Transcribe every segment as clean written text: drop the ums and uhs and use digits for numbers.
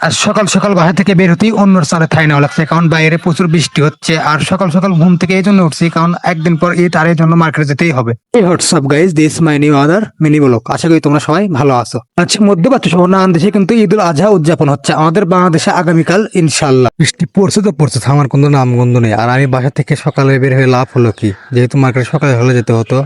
আর সকাল সকাল বাসা থেকে বের হতেই অন্যর চালে ঠাই নেওয়া লাগছে, কারণ বাইরে প্রচুর বৃষ্টি হচ্ছে। আর সকাল সকাল ঘুম থেকে এই জন্য উঠছি, কারণ একদিন পর ঈদ, আর এই জন্য মার্কেটে যেতেই হবে। এই what's up guys, this my new other mini blog. আশা করি তোমরা সবাই ভালো আছো। আচ্ছা, মধ্যপ্রাচ্য সহ নানান দেশে কিন্তু ঈদ উল আজহা উদযাপন হচ্ছে। আমাদের বাংলাদেশে আগামীকাল ইনশাল্লাহ। বৃষ্টি পড়ছে তো পড়ছে, থামার কোনো নামগন্ধ নেই। আর আমি বাসা থেকে সকালে বের হয়ে লাভ হলো কি, যেহেতু মার্কেটে সকালে হলে যেতে হতো,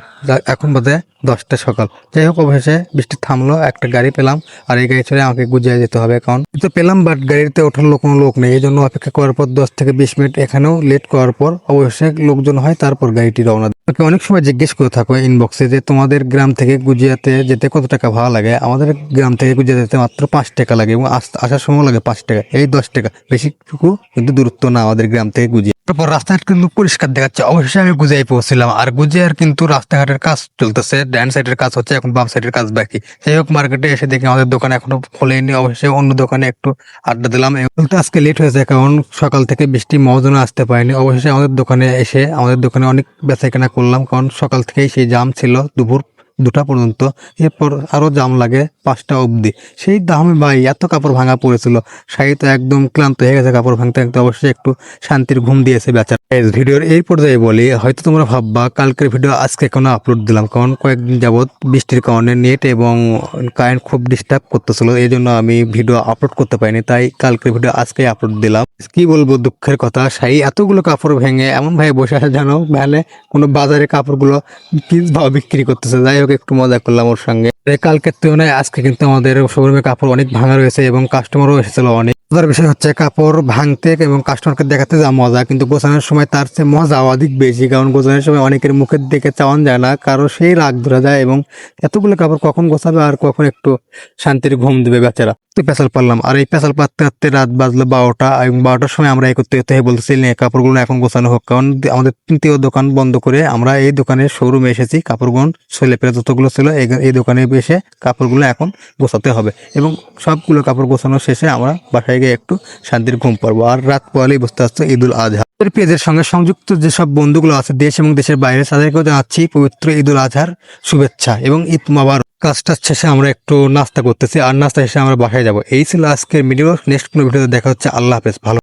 এখন বাজে 10টা সকাল। যাই হোক, অবশেষে বৃষ্টি থামলো, একটা গাড়ি পেলাম। আর এই গাড়ি চড়ে আমাকে গুজিয়ে যেতে হবে। কারণ তো পেলাম, বাট গাড়িতে ওঠার কোনো লোক নেই। এই জন্য অপেক্ষা করার পর 10 থেকে 20 মিনিট এখানেও লেট করার পর অবশ্যই লোকজন হয়, তারপর গাড়িটি রওনা দেয়। ওকে অনেক সময় জিজ্ঞেস করে থাকো ইনবক্সে যে তোমাদের গ্রাম থেকে গুজিয়াতে যেতে কত টাকা ভাড়া লাগে। আমাদের গ্রাম থেকে গুজিয়া যেতে মাত্র 5 টাকা লাগে, এবং আসার সময় লাগে 5 টাকা। এই 10 টাকা বেশিটুকু কিন্তু দূরত্ব না আমাদের গ্রাম থেকে গুজিয়া। তারপর রাস্তাঘাট কিন্তু পরিষ্কার দেখাচ্ছে। অবশ্যই আমি গুজিয়ায় পৌঁছছিলাম। আর গুজিয়ার কিন্তু রাস্তাঘাটের কাজ চলতেছে, ডান সাইডের কাজ হচ্ছে, এখন বাম সাইডের কাজ বাকি। যাই হোক, মার্কেটে এসে দেখি আমাদের দোকান এখনো খোলেনি। অবশ্যই অন্য দোকানে একটু আড্ডা দিলাম। তো আজকে লেট হয়েছে, কারণ সকাল থেকে বৃষ্টি মহাজনে আসতে পারেনি। অবশ্যই আমাদের দোকানে এসে আমাদের দোকানে অনেক বেচাকেনা করলাম, কারণ সকাল থেকেই সেই জাম ছিল দুপুর 2টা পর্যন্ত। এরপর আরো জাম লাগে 5টা অবধি। সেই দামে ভাই এত কাপড় ভাঙা পড়েছিল, শাড়ি তো একদম ক্লান্ত হয়ে গেছে কাপড় ভাঙতে ভাঙতে। অবশ্যই একটু শান্তির ঘুম দিয়েছে বেচারা। ভিডিওর এই পর্যায়ে বলি, হয়তো তোমরা ভাববা কালকের ভিডিও আজকে কেন আপলোড দিলাম, কারণ কয়েকদিন যাবত বৃষ্টির কারণে নেট এবং কারেন্ট খুব ডিস্টার্ব করতেছিল। এই জন্য আমি ভিডিও আপলোড করতে পারিনি, তাই কালকের ভিডিও আজকে আপলোড দিলাম। কি বলবো, দুঃখের কথা, শাড়ি এতগুলো কাপড় ভেঙে এমন ভাবে বসে আছে যেন মানে কোনো বাজারে কাপড়গুলো পিস ভাবে বিক্রি করতেছে। যাই হোক, একটু মজা করলাম ওর সঙ্গে। কালকের তুলনায় আজকে কিন্তু আমাদের শোরুমে কাপড় অনেক ভাঙা রয়েছে, এবং কাস্টমারও এসেছিল অনেক। মজার বিষয় হচ্ছে, কাপড় ভাঙতে এবং কাস্টমারকে দেখাতে যা মজা, কিন্তু গোছানোর সময় তার চেয়ে মজা অধিক বেশি। কারণ গোছানোর সময় অনেকের মুখের দিকে চাওয়ান যায় না, কারো সেই রাগ ধরা যায়, এবং এতগুলো কাপড় কখন গোছাবে আর কখন একটু শান্তির ঘুম দেবে বেচারা। তো পেশাল পারলাম। আর এই পেশাল পাততে পারতে রাত বাজলো 12টা, এবং 12টার সময় আমরা একত্রিত হয়ে বলতেছি কাপড়গুলো এখন গোছানো হোক। কারণ আমাদের 3টিও দোকান বন্ধ করে আমরা এই দোকানের শোরুমে এসেছি। কাপড়গুলো ছেলে পেলে যতগুলো ছিল এই দোকানে এসে কাপড়গুলো এখন গোছাতে হবে, এবং সবগুলো কাপড় গোছানো শেষে আমরা বাসায় গিয়ে একটু শান্তির ঘুম পারবো। আর রাত পড়লেই বুঝতে পারছো ঈদ উল আজহা। পেজের সঙ্গে সংযুক্ত যেসব বন্ধুগুলো আছে দেশ এবং দেশের বাইরে, তাদেরকেও জানাচ্ছি পবিত্র ঈদ উল আজহার শুভেচ্ছা এবং ঈদ মোবারক। কাজটা শেষে আমরা একটু নাস্তা করতেছি, আর নাস্তা শেষে আমরা বাসায় যাবো। এই ছিল আজকের ভিডিও। নেক্সট কোনো ভিডিওতে দেখা হচ্ছে। আল্লাহ হাফেজ। ভালো।